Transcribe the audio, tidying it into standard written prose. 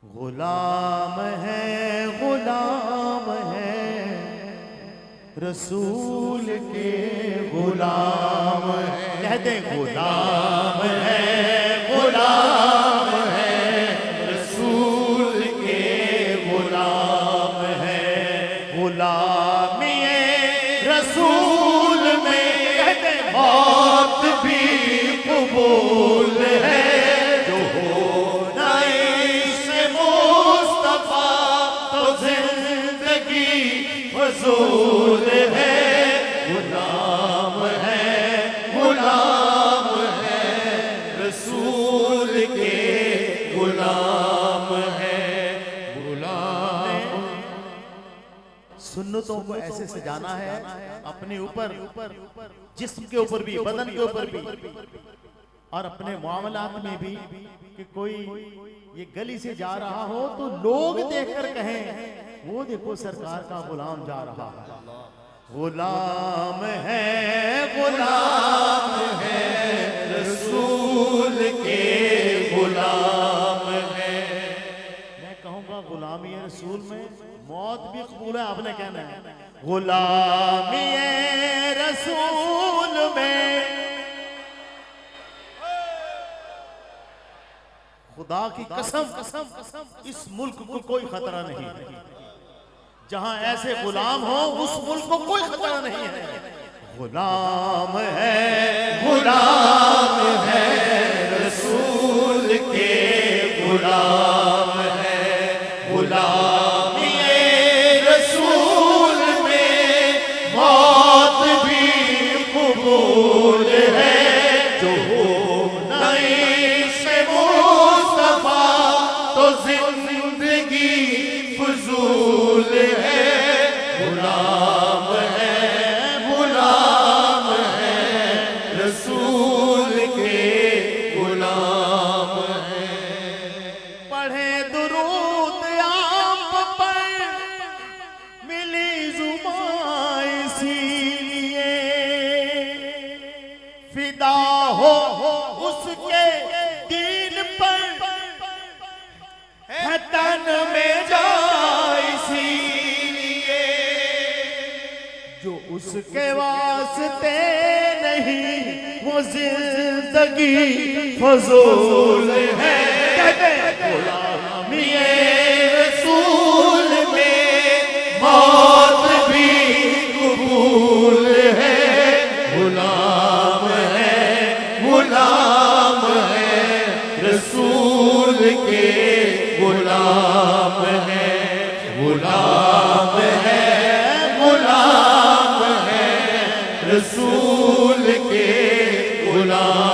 गुलाम है रसूल के गुलाम है। कहते गुलाम है रसूल के गुलाम है। गुलामी रसूल में कहते मौत भी कबूल है। जो होना इससे मुस्तफा तो जिंदगी फजूल है। गुलाम है रसूल के गुलाम है। गुलाम सुन्नतों को ऐसे सजाना है अपने ऊपर, जिस्म के ऊपर भी, बदन के ऊपर भी, और अपने मामलात में भी कि कोई ये गली से जा रहा हो तो लोग देखकर कहें वो देखो सरकार का गुलाम जा रहा है। गुलाम है रसूल के गुलाम है। मैं कहूँगा गुलामी रसूल में मौत भी कबूल है। आपने कहना है गुलामी रसूल में खुदा की कसम इस मुल्क को कोई खतरा नहीं है। जहां ऐसे गुलाम हो उस मुल्क को कोई खतरा नहीं है। गुलाम है रसूल के गुलाम है। गुलामी रसूल में मौत भी कबूल है। जो नहीं से मुस्तफा तो जिंदगी फजूल है। गुलाम है रसूल के गुलाम है। पढ़े दुरूद आप पर मिली जुबान इसीलिए फिदा हो उसके दीन पर है तन में जा इसीलिए। जो उसके वास्ते नहीं वो जिंदगी फजूल है। गुलामी रसूल में मौत भी कबूल है। गुलाम है रसूल के गुलाम है। गुलाम है रसूल के गुलाम